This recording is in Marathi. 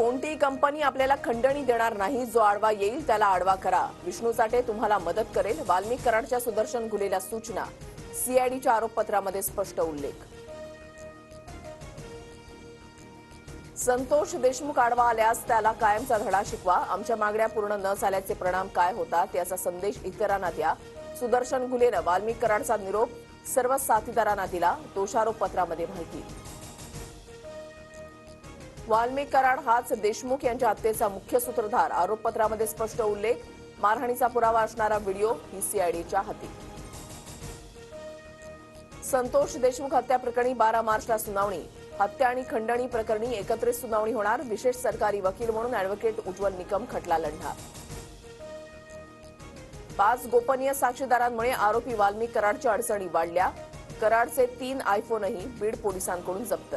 कोणतीही कंपनी आपल्याला खंडणी देणार नाही. जो आडवा येईल त्याला आडवा करा. विष्णू साठे तुम्हाला मदत करेल. वाल्मिक कराडच्या सुदर्शन घुलेल्या सूचना. सीआयडीच्या आरोपपत्रामध्ये स्पष्ट उल्लेख. संतोष देशमुख आडवा आल्यास त्याला कायमचा धडा शिकवा. आमच्या मागण्या पूर्ण न झाल्याचे परिणाम काय होतात याचा संदेश इतरांना द्या. सुदर्शन घुलेनं वाल्मिक कराडचा निरोप सर्व साथीदारांना दिला. दोषारोपपत्रामध्ये माहिती. वाल्मिक कराड हाच देशमुख यांच्या हत्येचा मुख्य सूत्रधार. आरोपपत्रामध्ये स्पष्ट उल्लेख. मारहाणीचा पुरावा असणारा व्हिडिओ ही सीआयडीच्या हाती. संतोष देशमुख हत्या प्रकरणी 12 मार्चला सुनावणी. हत्या आणि खंडणी प्रकरणी एकत्रित सुनावणी होणार. विशेष सरकारी वकील म्हणून अॅडव्होकेट उज्ज्वल निकम खटला लढणार. 5 गोपनीय साक्षीदारांमुळे आरोपी वाल्मिक कराडच्या अडचणी वाढल्या. कराडचे 3 आयफोनही बीड पोलिसांकडून जप्त.